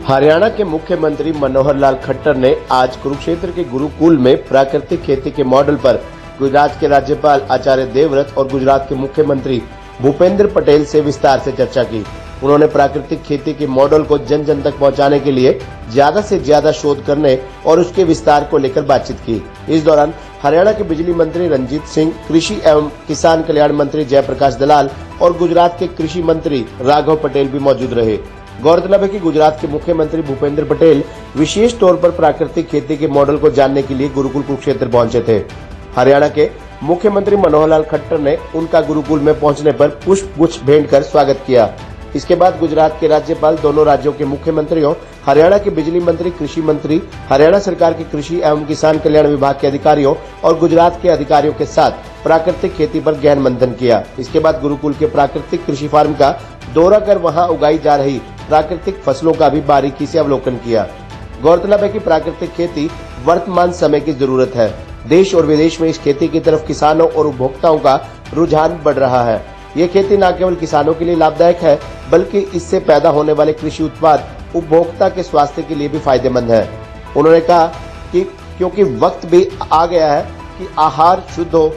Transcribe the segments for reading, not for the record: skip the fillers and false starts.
हरियाणा के मुख्यमंत्री मनोहर लाल खट्टर ने आज कुरुक्षेत्र के गुरुकुल में प्राकृतिक खेती के मॉडल पर गुजरात के राज्यपाल आचार्य देवव्रत और गुजरात के मुख्यमंत्री भूपेंद्र पटेल से विस्तार से चर्चा की। उन्होंने प्राकृतिक खेती के मॉडल को जन जन तक पहुंचाने के लिए ज्यादा से ज्यादा शोध करने और उसके विस्तार को लेकर बातचीत की। इस दौरान हरियाणा के बिजली मंत्री रंजीत सिंह, कृषि एवं किसान कल्याण मंत्री जयप्रकाश दलाल और गुजरात के कृषि मंत्री राघव पटेल भी मौजूद रहे। गौरतलब है कि गुजरात के मुख्यमंत्री भूपेंद्र पटेल विशेष तौर पर प्राकृतिक खेती के मॉडल को जानने के लिए गुरुकुल कुरुक्षेत्र पहुंचे थे। हरियाणा के मुख्यमंत्री मनोहर लाल खट्टर ने उनका गुरुकुल में पहुंचने पर पुष्प गुच्छ भेंट कर स्वागत किया। इसके बाद गुजरात के राज्यपाल, दोनों राज्यों के मुख्यमंत्रियों, हरियाणा के बिजली मंत्री, कृषि मंत्री, हरियाणा सरकार के कृषि एवं किसान कल्याण विभाग के अधिकारियों और गुजरात के अधिकारियों के साथ प्राकृतिक खेती पर गहन मंथन किया। इसके बाद गुरुकुल के प्राकृतिक कृषि फार्म का दौरा कर वहां उगाई जा रही प्राकृतिक फसलों का भी बारीकी से अवलोकन किया। गौरतलब है कि प्राकृतिक खेती वर्तमान समय की जरूरत है। देश और विदेश में इस खेती की तरफ किसानों और उपभोक्ताओं का रुझान बढ़ रहा है। ये खेती न केवल किसानों के लिए लाभदायक है, बल्कि इससे पैदा होने वाले कृषि उत्पाद उपभोक्ता के स्वास्थ्य के लिए भी फायदेमंद है। उन्होंने कहा कि क्योंकि वक्त भी आ गया है कि आहार शुद्ध हो,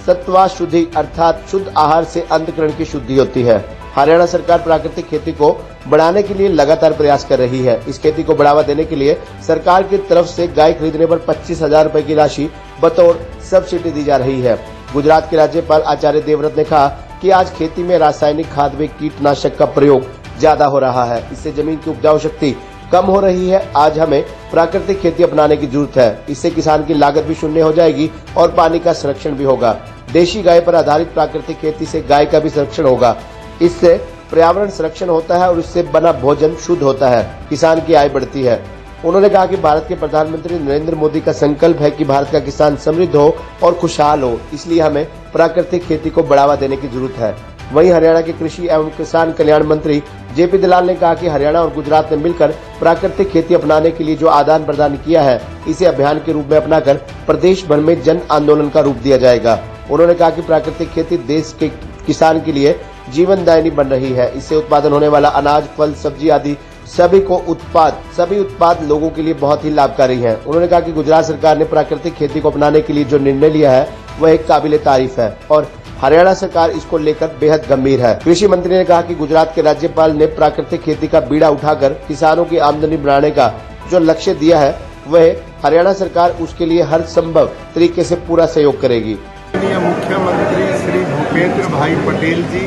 सत्वा शुद्धि अर्थात शुद्ध आहार से अंतःकरण की शुद्धि होती है। हरियाणा सरकार प्राकृतिक खेती को बढ़ाने के लिए लगातार प्रयास कर रही है। इस खेती को बढ़ावा देने के लिए सरकार की तरफ से गाय खरीदने पर 25,000 रुपए की राशि बतौर सब्सिडी दी जा रही है। गुजरात के राज्यपाल आचार्य देवव्रत ने कहा कि आज खेती में रासायनिक खाद व कीटनाशक का प्रयोग ज्यादा हो रहा है। इससे जमीन की उपजाऊ शक्ति कम हो रही है। आज हमें प्राकृतिक खेती अपनाने की जरूरत है। इससे किसान की लागत भी शून्य हो जाएगी और पानी का संरक्षण भी होगा। देशी गाय पर आधारित प्राकृतिक खेती से गाय का भी संरक्षण होगा। इससे पर्यावरण संरक्षण होता है और इससे बना भोजन शुद्ध होता है। किसान की आय बढ़ती है। उन्होंने कहा कि भारत के प्रधानमंत्री नरेंद्र मोदी का संकल्प है कि भारत का किसान समृद्ध हो और खुशहाल हो, इसलिए हमें प्राकृतिक खेती को बढ़ावा देने की जरूरत है। वहीं हरियाणा के कृषि एवं किसान कल्याण मंत्री जेपी दलाल ने कहा कि हरियाणा और गुजरात ने मिलकर प्राकृतिक खेती अपनाने के लिए जो आदान प्रदान किया है, इसे अभियान के रूप में अपनाकर प्रदेश भर में जन आंदोलन का रूप दिया जाएगा। उन्होंने कहा कि प्राकृतिक खेती देश के किसान के लिए जीवनदायिनी बन रही है। इससे उत्पादन होने वाला अनाज, फल, सब्जी आदि सभी उत्पाद लोगों के लिए बहुत ही लाभकारी है। उन्होंने कहा कि गुजरात सरकार ने प्राकृतिक खेती को अपनाने के लिए जो निर्णय लिया है वह एक काबिले तारीफ है और हरियाणा सरकार इसको लेकर बेहद गंभीर है। कृषि मंत्री ने कहा कि गुजरात के राज्यपाल ने प्राकृतिक खेती का बीड़ा उठाकर किसानों की आमदनी बढ़ाने का जो लक्ष्य दिया है, वह हरियाणा सरकार उसके लिए हर संभव तरीके से पूरा सहयोग करेगी। मुख्यमंत्री श्री भूपेंद्र भाई पटेल जी,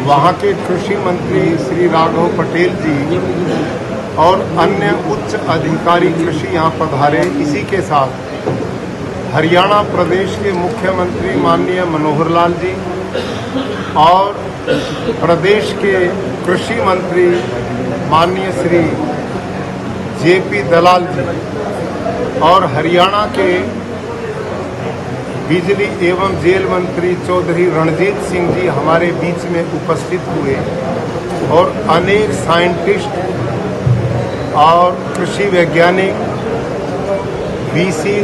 वहाँ के कृषि मंत्री श्री राघव पटेल जी और अन्य उच्च अधिकारी कृषि यहाँ पधारे। इसी के साथ हरियाणा प्रदेश के मुख्यमंत्री माननीय मनोहर लाल जी और प्रदेश के कृषि मंत्री माननीय श्री जेपी दलाल जी और हरियाणा के बिजली एवं जेल मंत्री चौधरी रणजीत सिंह जी हमारे बीच में उपस्थित हुए और अनेक साइंटिस्ट और कृषि वैज्ञानिक वीसी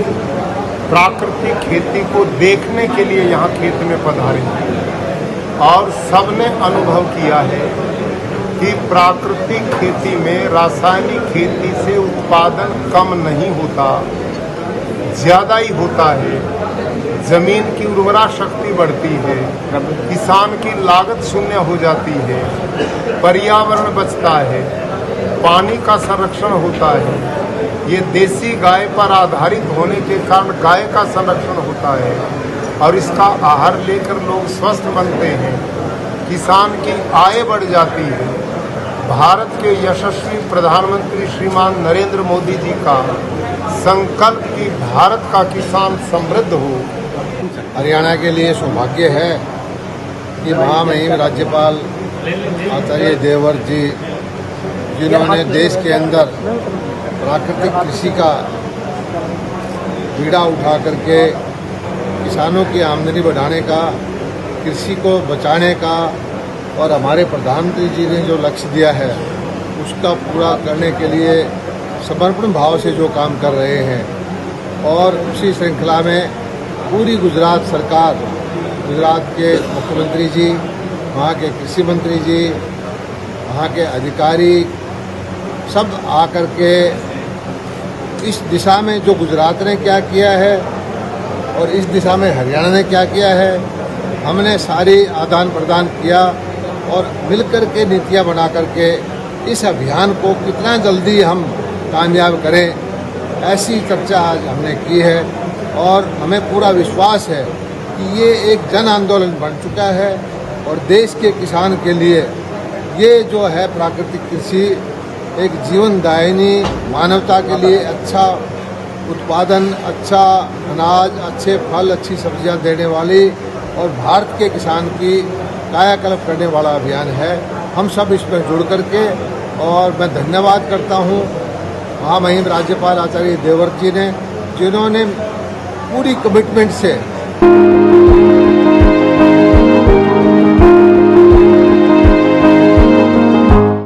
प्राकृतिक खेती को देखने के लिए यहाँ खेत में पधारे और सबने अनुभव किया है कि प्राकृतिक खेती में रासायनिक खेती से उत्पादन कम नहीं होता, ज़्यादा ही होता है। जमीन की उर्वरा शक्ति बढ़ती है, किसान की लागत शून्य हो जाती है, पर्यावरण बचता है, पानी का संरक्षण होता है। ये देसी गाय पर आधारित होने के कारण गाय का संरक्षण होता है और इसका आहार लेकर लोग स्वस्थ बनते हैं, किसान की आय बढ़ जाती है। भारत के यशस्वी प्रधानमंत्री श्रीमान नरेंद्र मोदी जी का संकल्प कि भारत का किसान समृद्ध हो। हरियाणा के लिए सौभाग्य है कि महामहिम राज्यपाल आचार्य देवव्रत जी, जिन्होंने देश के अंदर प्राकृतिक कृषि का बीड़ा उठा करके किसानों की आमदनी बढ़ाने का, कृषि को बचाने का और हमारे प्रधानमंत्री जी ने जो लक्ष्य दिया है उसका पूरा करने के लिए समर्पण भाव से जो काम कर रहे हैं और उसी श्रृंखला में पूरी गुजरात सरकार, गुजरात के मुख्यमंत्री जी, वहाँ के कृषि मंत्री जी, वहाँ के अधिकारी सब आकर के इस दिशा में जो गुजरात ने क्या किया है और इस दिशा में हरियाणा ने क्या किया है, हमने सारी आदान प्रदान किया और मिलकर के नीतियाँ बना करके इस अभियान को कितना जल्दी हम कामयाब करें, ऐसी चर्चा आज हमने की है। और हमें पूरा विश्वास है कि ये एक जन आंदोलन बन चुका है और देश के किसान के लिए ये जो है प्राकृतिक कृषि एक जीवनदायिनी, मानवता के लिए अच्छा उत्पादन, अच्छा अनाज, अच्छे फल, अच्छी सब्जियां देने वाली और भारत के किसान की कायाकल्प करने वाला अभियान है। हम सब इसमें जुड़ करके, और मैं धन्यवाद करता हूँ महामहिम राज्यपाल आचार्य देवव्रत जी ने, जिन्होंने पूरी कमिटमेंट से